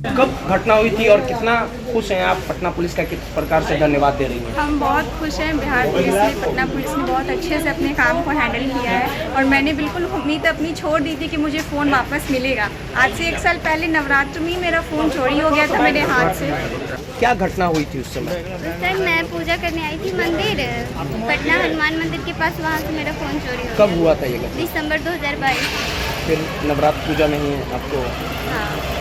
कब घटना हुई थी और कितना खुश हैं आप? पटना पुलिस का किस प्रकार से धन्यवाद दे रही हैं? हम बहुत खुश हैं। बिहार पुलिस ने, पटना पुलिस ने बहुत अच्छे से अपने काम को हैंडल किया है और मैंने बिल्कुल उम्मीद अपनी छोड़ दी थी कि मुझे फ़ोन वापस मिलेगा। आज से 1 साल पहले नवरात्र में मेरा फ़ोन चोरी हो गया था मेरे हाथ से। क्या घटना हुई थी उस समय? सर मैं पूजा करने आई थी मंदिर, पटना हनुमान मंदिर के पास, वहाँ से मेरा फ़ोन चोरी हो गया। कब हुआ था ये घटना? दिसंबर 2022। फिर नवरात्र पूजा में ही आपको? हाँ।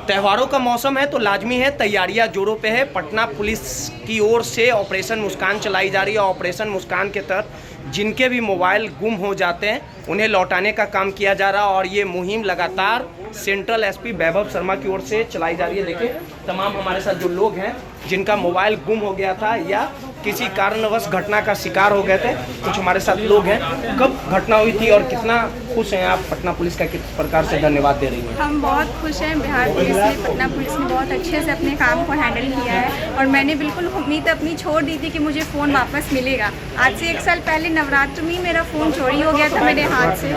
त्योहारों का मौसम है तो लाजमी है, तैयारियां जोरों पे है। पटना पुलिस की ओर से ऑपरेशन मुस्कान चलाई जा रही है। ऑपरेशन मुस्कान के तहत जिनके भी मोबाइल गुम हो जाते हैं उन्हें लौटाने का काम किया जा रहा है और ये मुहिम लगातार सेंट्रल एसपी वैभव शर्मा की ओर से चलाई जा रही है। देखिए तमाम हमारे साथ जो लोग हैं जिनका मोबाइल गुम हो गया था या किसी कारणवश घटना का शिकार हो गए थे, कुछ हमारे साथ लोग हैं। कब घटना हुई थी और कितना खुश हैं आप? पटना पुलिस का किस प्रकार से धन्यवाद दे रही हैं? हम बहुत खुश हैं। बिहार पुलिस ने, पटना पुलिस ने बहुत अच्छे से अपने काम को हैंडल किया है और मैंने बिल्कुल उम्मीद अपनी छोड़ दी थी कि मुझे फ़ोन वापस मिलेगा। आज से 1 साल पहले नवरात्र में मेरा फ़ोन चोरी हो गया था मेरे हाथ से।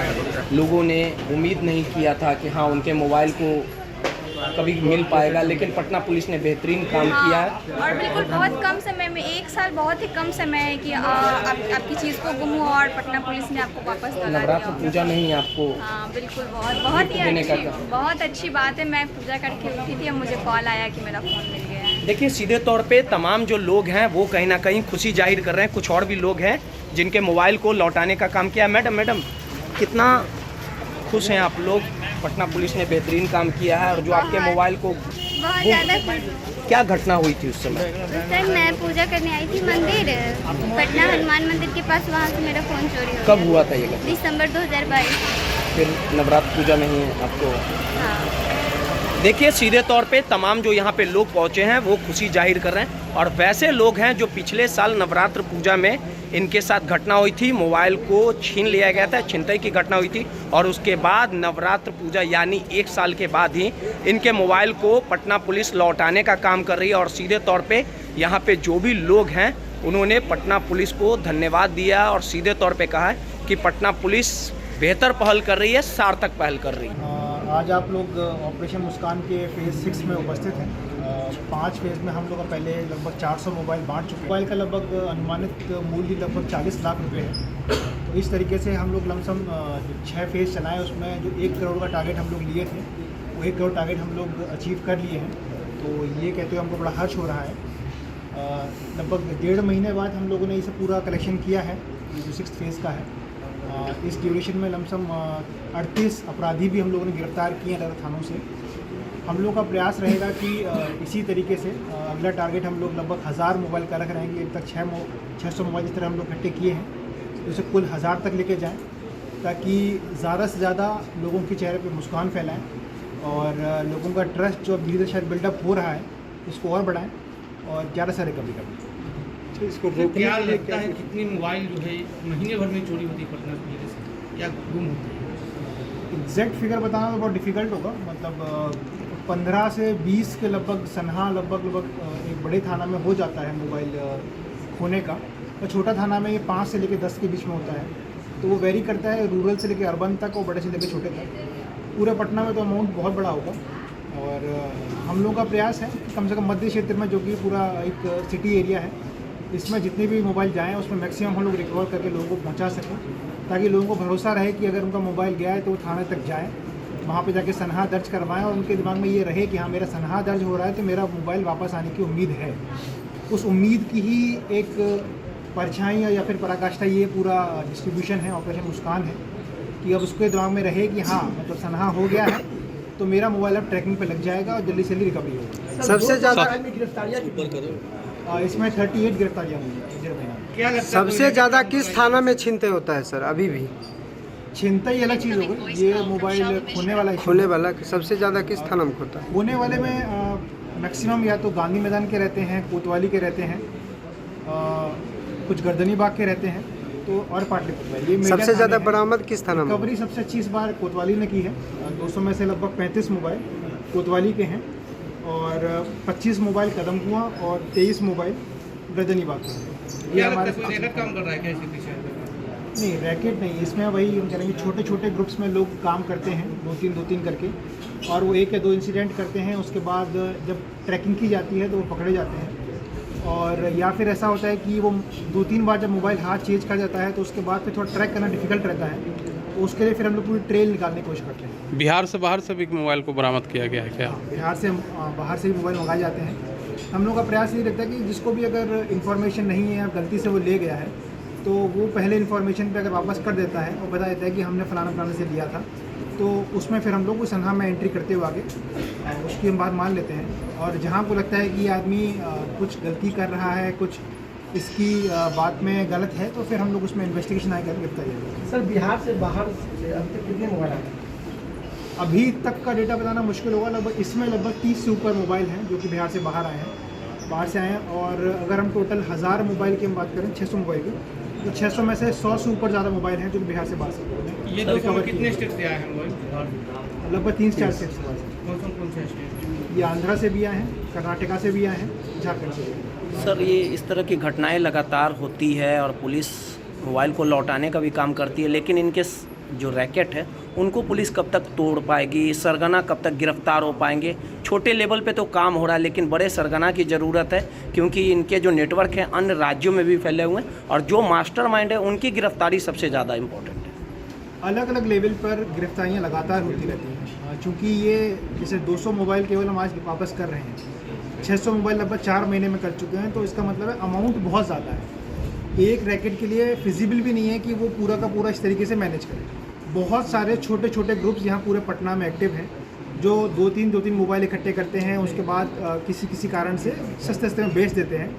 लोगों ने उम्मीद नहीं किया था कि हाँ उनके मोबाइल को कभी मिल पाएगा, लेकिन पटना पुलिस ने बेहतरीन काम किया है। और बिल्कुल बहुत कम समय में, 1 साल बहुत ही कम समय है कि आपकी चीज़ को गुम हुआ और पटना पुलिस ने आपको वापस दिला नवरात्र दिया। पूजा में ही आपको? हाँ बिल्कुल, बहुत अच्छी बात है। मैं पूजा करके उठी थी, अब मुझे कॉल आया कि मेरा फ़ोन मिल गया है। देखिए सीधे तौर पे तमाम जो लोग हैं वो कहीं ना कहीं खुशी जाहिर कर रहे हैं। कुछ और भी लोग हैं जिनके मोबाइल को लौटाने का काम किया। मैडम कितना खुश हैं आप लोग? पटना पुलिस ने बेहतरीन काम किया है और जो आपके मोबाइल को बहुत ज़्यादा खुश। क्या घटना हुई थी उस समय? सर मैं पूजा करने आई थी मंदिर, पटना हनुमान मंदिर के पास, वहाँ से मेरा फ़ोन चोरी हो गया। कब हुआ था ये घटना? दिसंबर 2022। फिर नवरात्र पूजा में ही आपको? हाँ। देखिए सीधे तौर पे तमाम जो यहाँ पे लोग पहुँचे हैं वो खुशी जाहिर कर रहे हैं और वैसे लोग हैं जो पिछले साल नवरात्र पूजा में इनके साथ घटना हुई थी, मोबाइल को छीन लिया गया था, छिनतई की घटना हुई थी और उसके बाद नवरात्र पूजा यानी 1 साल के बाद ही इनके मोबाइल को पटना पुलिस लौटाने का काम कर रही है। और सीधे तौर पे यहाँ पे जो भी लोग हैं उन्होंने पटना पुलिस को धन्यवाद दिया और सीधे तौर पे कहा है कि पटना पुलिस बेहतर पहल कर रही है, सार्थक पहल कर रही है। आज आप लोग ऑपरेशन मुस्कान के फेज़ 6 में उपस्थित हैं। 5 फेज़ में हम लोग पहले लगभग 400 मोबाइल बांट चुके हैं। मोबाइल का लगभग अनुमानित मूल्य लगभग 40 लाख रुपए है। तो इस तरीके से हम लोग लमसम 6 फेज़ चलाए, उसमें जो 1 करोड़ का टारगेट हम लोग लिए थे वो 1 करोड़ टारगेट हम लोग अचीव कर लिए हैं। तो ये कहते हुए हमको बड़ा हर्ष हो रहा है। लगभग 1.5 महीने बाद हम लोगों ने इसे पूरा कलेक्शन किया है, जो 6th फेज़ का है। इस ड्यूरेशन में लमसम 38 अपराधी भी हम लोगों ने गिरफ्तार किए हैं अलग थानों से। हम लोग का प्रयास रहेगा कि इसी तरीके से अगला टारगेट हम लोग लगभग 1000 मोबाइल का रख रहेंगे। अब तक 600 मोबाइल इस तरह हम लोग इकट्ठे किए हैं, तो इसे कुल 1000 तक लेके जाएं ताकि ज़्यादा से ज़्यादा लोगों के चेहरे पे मुस्कान फैलाएं और लोगों का ट्रस्ट जो धीरे धीरे शायद बिल्डअप हो रहा है उसको और बढ़ाएं और ज़्यादा से रिकवरी करें। इसको क्या लगता है कितनी मोबाइल जो है महीने भर में चोरी होती है पटना जिले से या गुम होती है? एग्जैक्ट फिगर बताना तो बहुत डिफ़िकल्ट होगा। मतलब 15 से 20 के लगभग सनहा लगभग एक बड़े थाना में हो जाता है मोबाइल खोने का, और छोटा थाना में ये 5 से लेकर 10 के बीच में होता है। तो वो वेरी करता है रूरल से लेकर अर्बन तक और बड़े से लेकर छोटे तक। पूरे पटना में तो अमाउंट बहुत बड़ा होगा और हम लोग का प्रयास है कि कम से कम मध्य क्षेत्र में, जो कि पूरा एक सिटी एरिया है, इसमें जितने भी मोबाइल जाएँ उसमें मैक्सिमम हम लोग रिकवर करके लोगों को पहुंचा सकें, ताकि लोगों को भरोसा रहे कि अगर उनका मोबाइल गया है तो वो थाने तक जाएँ, वहाँ पे जाके सनहा दर्ज करवाएं और उनके दिमाग में ये रहे कि हाँ मेरा सनहा दर्ज हो रहा है तो मेरा मोबाइल वापस आने की उम्मीद है। उस उम्मीद की ही एक परछाई या फिर पराकाष्ठा ये पूरा डिस्ट्रीब्यूशन है, ऑपरेशन मुस्कान है, कि अब उसके दिमाग में रहे कि हाँ मतलब सनहा हो गया है तो मेरा मोबाइल अब ट्रैकिंग पे लग जाएगा और जल्दी से जल्दी रिकवरी होगी। सबसे ज़्यादा इसमें 38 गिरफ्तारियाँ हुई। क्या लगता है सबसे ज़्यादा किस थाना में छीनते होता है सर? अभी भी छिनता ही अलग चीज़ हो गई, ये मोबाइल खोने वाला खोने वाला सबसे ज़्यादा किस थाना में होता है? खोने वाले में मैक्सिमम या तो गांधी मैदान के रहते हैं, कोतवाली के रहते हैं, कुछ गर्दनी बाग के रहते हैं, तो और पाटलिपुत्र में। ये सबसे ज़्यादा बरामद किस थाना में? रिकवरी सबसे अच्छी इस बार कोतवाली ने की है। 200 में से लगभग 35 मोबाइल कोतवाली के हैं और 25 मोबाइल कदम कुआं और 23 मोबाइल गर्दनी बाग के। ये हमारे काम कर रहा है क्या इसके पीछे? नहीं, रैकेट नहीं, इसमें वही हम कह रहे हैं छोटे छोटे ग्रुप्स में लोग काम करते हैं, 2-3 करके, और वो 1 या 2 इंसिडेंट करते हैं, उसके बाद जब ट्रैकिंग की जाती है तो वो पकड़े जाते हैं। और या फिर ऐसा होता है कि वो 2-3 बार जब मोबाइल हाथ चेंज कर जाता है तो उसके बाद फिर थोड़ा ट्रैक करना डिफिकल्ट रहता है, तो उसके लिए फिर हम लोग पूरी ट्रेल निकालने की कोशिश करते हैं। बिहार से बाहर से भी मोबाइल को बरामद किया गया है क्या? बिहार से बाहर से भी मोबाइल मंगाए जाते हैं। हम लोग का प्रयास ये रहता है कि जिसको भी अगर इन्फॉर्मेशन नहीं है या गलती से वो ले गया है तो वो पहले इन्फॉर्मेशन पे अगर वापस कर देता है और बता देता है कि हमने फलाना से लिया था, तो उसमें फिर हम लोग उस सनहा में एंट्री करते हुए आगे उसकी हम बात मान लेते हैं। और जहाँ को लगता है कि आदमी कुछ गलती कर रहा है, कुछ इसकी बात में गलत है, तो फिर हम लोग उसमें इन्वेस्टिगेशन आगे गिरफ्तार जाएगा। सर बिहार से बाहर से अब तक कितने मोबाइल आए? अभी तक का डेटा बताना मुश्किल होगा, लगभग 30 से ऊपर मोबाइल हैं जो कि बिहार से बाहर आए हैं। और अगर हम टोटल 1000 मोबाइल की हम बात करें, 600 मोबाइल की, तो 600 में से 100 से ऊपर ज़्यादा मोबाइल हैं जो कि बिहार से बाहर से। ये 200 में कितने स्टेट से आए हैं मोबाइल? लगभग 3-4 स्टेट से बाहर से। कौन से स्टेट? ये आंध्रा से भी आए हैं, कर्नाटका से भी आए हैं, झारखंड से भी आए हैं। सर ये इस तरह की घटनाएं लगातार होती है और पुलिस मोबाइल को लौटाने का भी काम करती है, लेकिन इनके जो रैकेट है उनको पुलिस कब तक तोड़ पाएगी, सरगना कब तक गिरफ्तार हो पाएंगे? छोटे लेवल पे तो काम हो रहा है, लेकिन बड़े सरगना की ज़रूरत है, क्योंकि इनके जो नेटवर्क हैं अन्य राज्यों में भी फैले हुए हैं और जो मास्टरमाइंड है उनकी गिरफ्तारी सबसे ज़्यादा इम्पोर्टेंट है। अलग अलग लेवल पर गिरफ्तारियाँ लगातार होती रहती हैं, चूँकि ये जैसे 200 मोबाइल केवल हम आज वापस कर रहे हैं, 600 मोबाइल लगभग 4 महीने में कर चुके हैं, तो इसका मतलब है अमाउंट बहुत ज़्यादा है। एक रैकेट के लिए फिजिबल भी नहीं है कि वो पूरा का पूरा इस तरीके से मैनेज करे। बहुत सारे छोटे छोटे ग्रुप्स यहाँ पूरे पटना में एक्टिव हैं जो 2-3 मोबाइल इकट्ठे करते हैं, उसके बाद किसी कारण से सस्ते में बेच देते हैं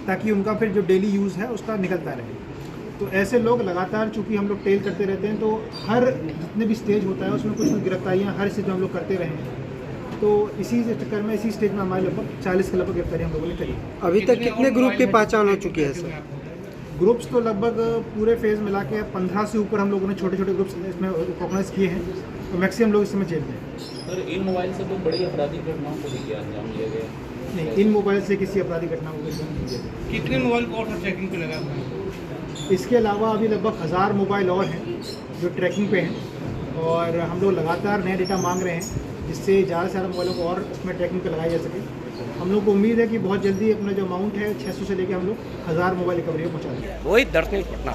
ताकि उनका फिर जो डेली यूज़ है उसका निकलता रहे। तो ऐसे लोग लगातार, चूँकि हम लोग टेल करते रहते हैं, तो हर जितने भी स्टेज होता है उसमें कुछ गिरफ्तारियाँ हर स्टेज में हम लोग करते रहे हैं। तो इसी चक्कर में इसी स्टेज में हमारे लगभग 40 के लगभग गिरफ्तारी हम लोगों ने करी। अभी तक कितने ग्रुप की पहचान हो चुकी है सर? ग्रुप्स तो लगभग पूरे फेज़ मिला के 15 से ऊपर हम लोगों ने छोटे छोटे ग्रुप्स इसमें रिकॉग्नाइज किए हैं, तो मैक्सिमम लोग इस समय जेल में हैं। सर इन मोबाइल से कोई बड़ी आपराधिक घटनाओं को भी क्या अंजाम दिया गया? नहीं, इन मोबाइल से किसी आपराधिक घटना को नहीं किया गया। कितने मोबाइल को और ट्रैकिंग पे लगा हुआ है? इसके अलावा अभी लगभग 1000 मोबाइल और हैं जो ट्रैकिंग पे हैं, और हम लोग लगातार नया डेटा मांग रहे हैं जिससे ज़्यादा से ज़्यादा मोबाइलों को और उसमें ट्रैकिंग पे लगाया जा सके। हम लोग को उम्मीद है कि बहुत जल्दी अपना जो अमाउंट है 600 से लेकर हम लोग 1000 मोबाइल रिकवरी पहुँचा देंगे। वही दर्शनीय पटना।